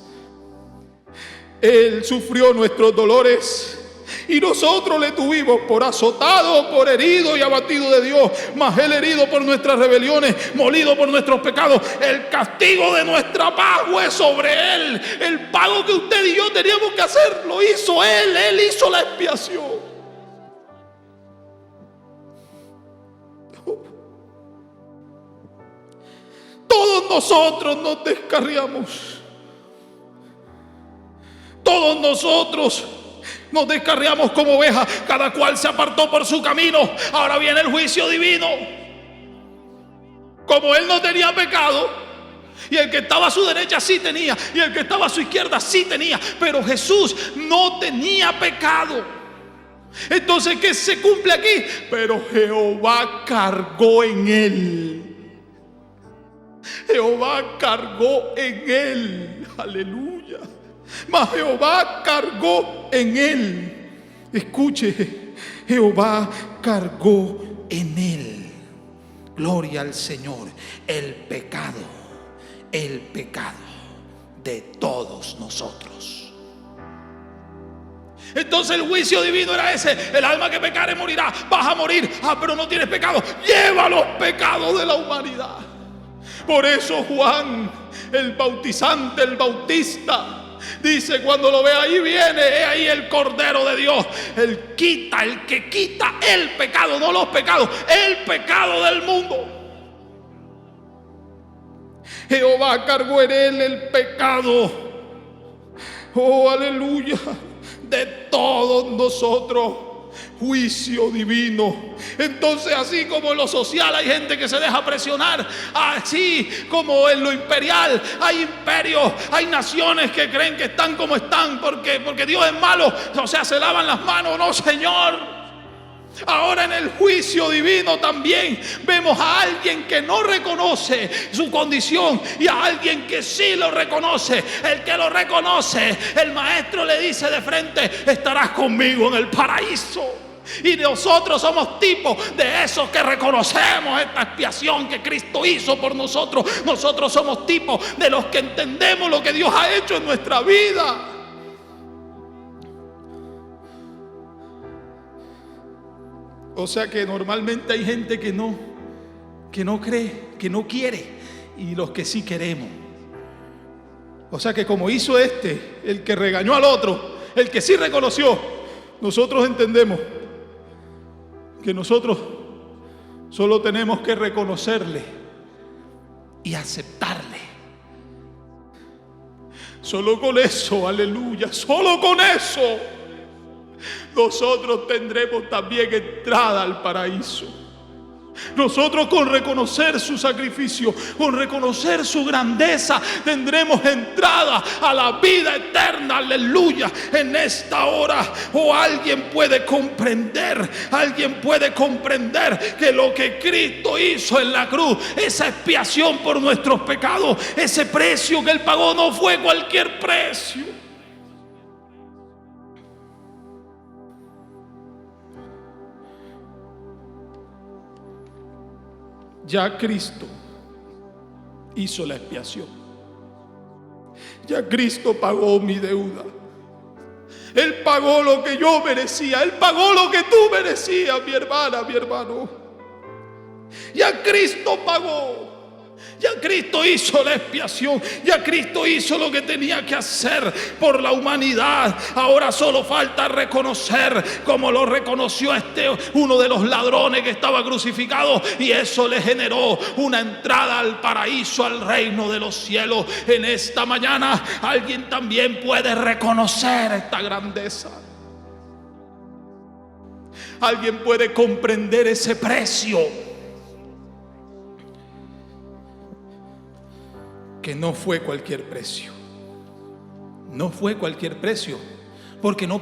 Él sufrió nuestros dolores, y nosotros le tuvimos por azotado, por herido y abatido de Dios. Mas Él herido por nuestras rebeliones, molido por nuestros pecados. El castigo de nuestra paz fue sobre Él. El pago que usted y yo teníamos que hacer, lo hizo Él. Él hizo la expiación. Todos nosotros nos descarriamos. Todos nosotros nos descarriamos como ovejas, cada cual se apartó por su camino. Ahora viene el juicio divino. Como él no tenía pecado, y el que estaba a su derecha sí tenía, y el que estaba a su izquierda sí tenía, pero Jesús no tenía pecado. Entonces, ¿qué se cumple aquí? Pero Jehová cargó en él. Jehová cargó en él. Aleluya. Mas Jehová cargó en él. Escuche, Jehová cargó en él. Gloria al Señor. El pecado de todos nosotros. Entonces el juicio divino era ese: el alma que pecare morirá. Vas a morir. Pero no tienes pecado. Lleva los pecados de la humanidad. Por eso Juan, el bautizante, el bautista, dice cuando lo ve ahí, viene, he ahí el Cordero de Dios. El que quita el pecado, no los pecados, el pecado del mundo. Jehová cargó en él el pecado, oh aleluya, de todos nosotros. Juicio divino. Entonces, así como en lo social hay gente que se deja presionar, así como en lo imperial hay imperios, hay naciones que creen que están como están porque Dios es malo, o sea, se lavan las manos. No, Señor. Ahora en el juicio divino también vemos a alguien que no reconoce su condición y a alguien que sí lo reconoce. El que lo reconoce, el maestro le dice de frente: estarás conmigo en el paraíso. Y nosotros somos tipos de esos que reconocemos esta expiación que Cristo hizo por nosotros. Nosotros somos tipos de los que entendemos lo que Dios ha hecho en nuestra vida. O sea que normalmente hay gente que no cree, que no quiere, y los que sí queremos. O sea que como hizo el que regañó al otro, el que sí reconoció, nosotros entendemos que nosotros solo tenemos que reconocerle y aceptarle. Solo con eso, aleluya, solo con eso nosotros tendremos también entrada al paraíso. Nosotros, con reconocer su sacrificio, con reconocer su grandeza, tendremos entrada a la vida eterna. Aleluya. En esta hora, alguien puede comprender que lo que Cristo hizo en la cruz, esa expiación por nuestros pecados, ese precio que Él pagó, no fue cualquier precio. Ya Cristo hizo la expiación. Ya Cristo pagó mi deuda. Él pagó lo que yo merecía. Él pagó lo que tú merecías, mi hermana, mi hermano. Ya Cristo pagó. Ya Cristo hizo la expiación. Ya Cristo hizo lo que tenía que hacer por la humanidad. Ahora solo falta reconocer, como lo reconoció uno de los ladrones que estaba crucificado, y eso le generó una entrada al paraíso, al reino de los cielos. En esta mañana alguien también puede reconocer esta grandeza. Alguien puede comprender ese precio, que no fue cualquier precio. No fue cualquier precio, porque no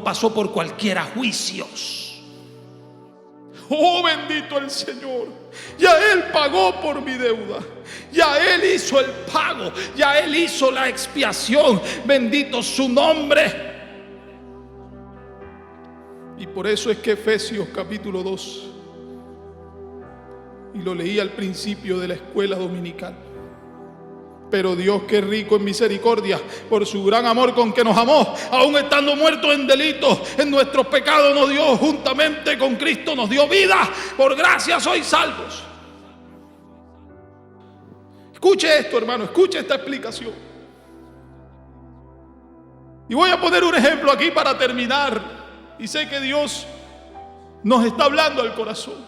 pasó por cualquiera juicios. Oh, bendito el Señor. Ya Él pagó por mi deuda. Ya Él hizo el pago. Ya Él hizo la expiación. Bendito su nombre. Y por eso es que Efesios capítulo 2, y lo leí al principio de la escuela dominical: pero Dios, que es rico en misericordia, por su gran amor con que nos amó, aun estando muertos en delitos, en nuestros pecados, nos dio juntamente con Cristo, nos dio vida. Por gracia sois salvos. Escuche esto, hermano, escuche esta explicación. Y voy a poner un ejemplo aquí para terminar. Y sé que Dios nos está hablando al corazón.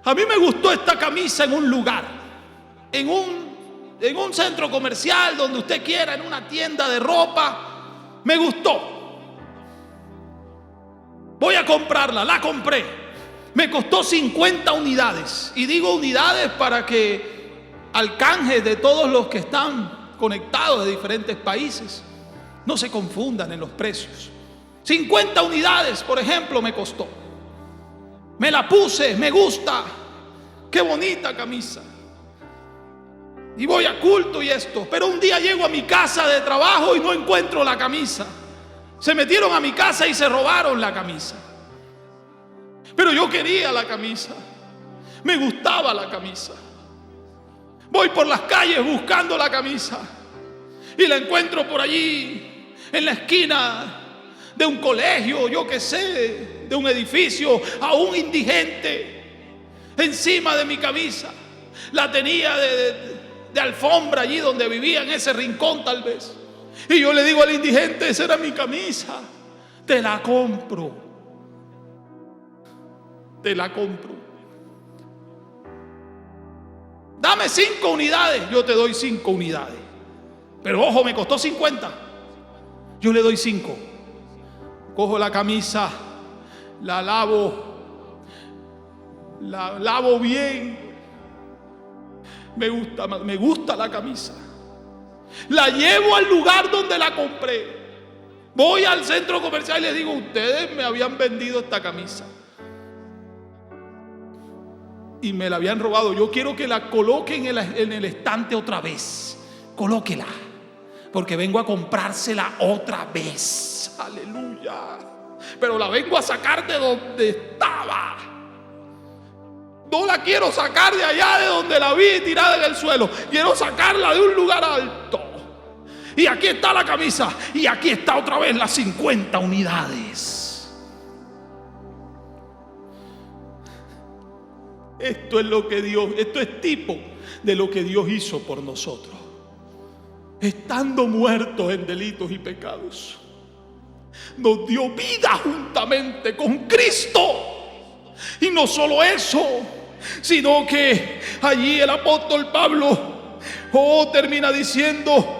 A mí me gustó esta camisa en un lugar, en un centro comercial, donde usted quiera, en una tienda de ropa. Me gustó. Voy a comprarla, la compré. Me costó 50 unidades. Y digo unidades para que al canje de todos los que están conectados de diferentes países no se confundan en los precios. 50 unidades, por ejemplo, me costó. Me la puse, me gusta. Qué bonita camisa. Y voy a culto y esto. Pero un día llego a mi casa de trabajo y no encuentro la camisa. Se metieron a mi casa y se robaron la camisa. Pero yo quería la camisa. Me gustaba la camisa. Voy por las calles buscando la camisa. Y la encuentro por allí, en la esquina de un colegio, yo qué sé, de un edificio, a un indigente encima de mi camisa. La tenía de alfombra allí donde vivía, en ese rincón tal vez. Y yo le digo al indigente: esa era mi camisa, te la compro, te la compro. Dame 5 unidades, yo te doy 5 unidades. Pero ojo, me costó 50. Yo le doy 5. Cojo la camisa, la lavo bien. Me gusta la camisa. La llevo al lugar donde la compré. Voy al centro comercial y les digo: ustedes me habían vendido esta camisa y me la habían robado. Yo quiero que la coloquen en el estante otra vez. Colóquela, porque vengo a comprársela otra vez. Aleluya. Pero la vengo a sacar de donde estaba. No la quiero sacar de allá de donde la vi tirada en el suelo. Quiero sacarla de un lugar alto. Y aquí está la camisa. Y aquí está otra vez las 50 unidades. Esto es tipo de lo que Dios hizo por nosotros. Estando muertos en delitos y pecados, nos dio vida juntamente con Cristo. Y no solo eso, sino que allí el apóstol Pablo termina diciendo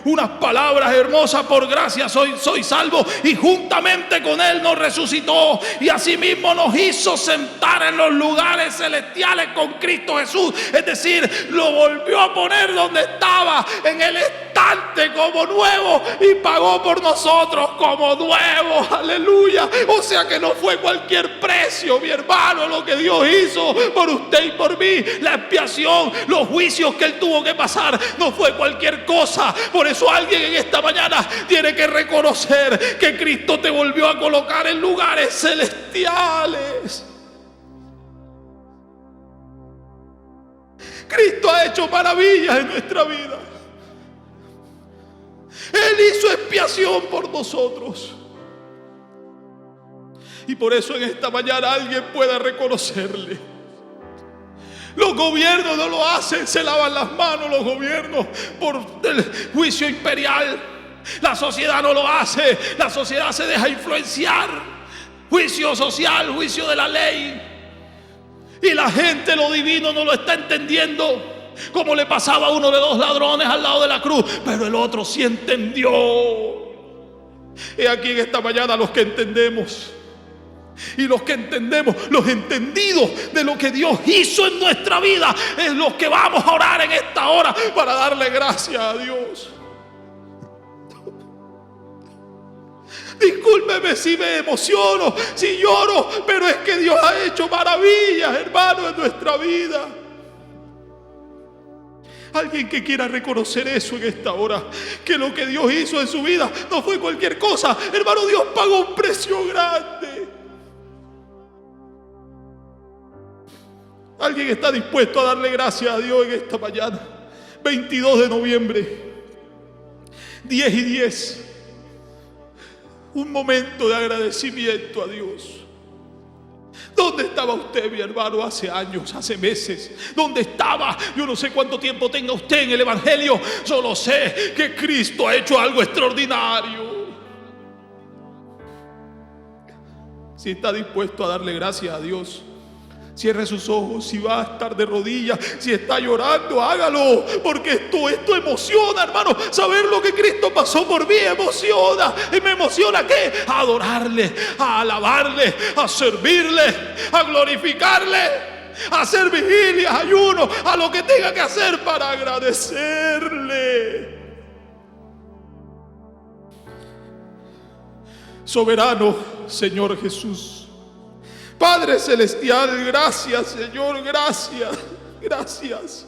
unas palabras hermosas: por gracia soy salvo, y juntamente con Él nos resucitó, y asimismo nos hizo sentar en los lugares celestiales con Cristo Jesús. Es decir, lo volvió a poner donde estaba, en el estante como nuevo, y pagó por nosotros como nuevo. Aleluya. O sea que no fue cualquier precio, mi hermano, lo que Dios hizo por usted y por mí. La expiación, los juicios que Él tuvo que pasar, no fue cualquier cosa. Por eso alguien en esta mañana tiene que reconocer que Cristo te volvió a colocar en lugares celestiales. Cristo ha hecho maravillas en nuestra vida. Él hizo expiación por nosotros. Y por eso en esta mañana alguien pueda reconocerle. Los gobiernos no lo hacen, se lavan las manos los gobiernos por el juicio imperial. La sociedad no lo hace, la sociedad se deja influenciar. Juicio social, juicio de la ley. Y la gente lo divino no lo está entendiendo, como le pasaba a uno de 2 ladrones al lado de la cruz. Pero el otro sí entendió. Y aquí en esta mañana los que entendemos, y los que entendemos, los entendidos de lo que Dios hizo en nuestra vida, es los que vamos a orar en esta hora para darle gracias a Dios. Discúlpeme si me emociono, si lloro, pero es que Dios ha hecho maravillas, hermano, en nuestra vida. Alguien que quiera reconocer eso en esta hora, que lo que Dios hizo en su vida no fue cualquier cosa. Hermano, Dios pagó un precio grande. Alguien está dispuesto a darle gracias a Dios en esta mañana. 22 de noviembre, 10:10. Un momento de agradecimiento a Dios. ¿Dónde estaba usted, mi hermano, hace años, hace meses? ¿Dónde estaba? Yo no sé cuánto tiempo tenga usted en el Evangelio. Solo sé que Cristo ha hecho algo extraordinario. Si está dispuesto a darle gracias a Dios, Cierre sus ojos. Si va a estar de rodillas, si está llorando, hágalo, porque esto emociona, hermano. Saber lo que Cristo pasó por mí emociona. ¿Y me emociona qué? A adorarle, a alabarle, a servirle, a glorificarle, a hacer vigilias, ayuno, a lo que tenga que hacer para agradecerle. Soberano Señor Jesús, Padre celestial, gracias, Señor, gracias, gracias.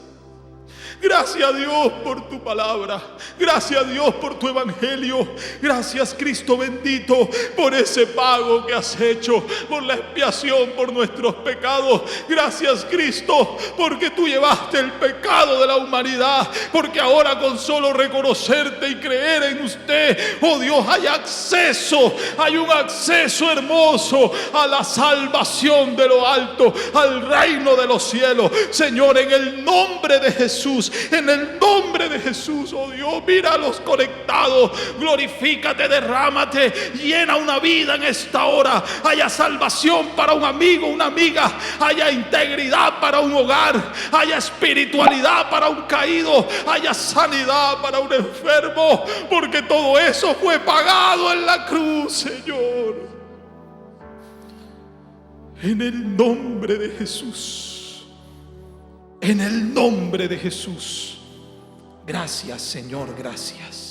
Gracias a Dios por tu palabra. Gracias a Dios por tu evangelio. Gracias, Cristo bendito, por ese pago que has hecho, por la expiación por nuestros pecados. Gracias, Cristo, porque tú llevaste el pecado de la humanidad, porque ahora con solo reconocerte y creer en usted, oh Dios, hay acceso, hay un acceso hermoso a la salvación de lo alto, al reino de los cielos. Señor, en el nombre de Jesús, en el nombre de Jesús, oh Dios, mira a los conectados, glorifícate, derrámate, llena una vida en esta hora. Haya salvación para un amigo, una amiga, haya integridad para un hogar, haya espiritualidad para un caído, haya sanidad para un enfermo, porque todo eso fue pagado en la cruz, Señor. En el nombre de Jesús. En el nombre de Jesús. Gracias, Señor, gracias.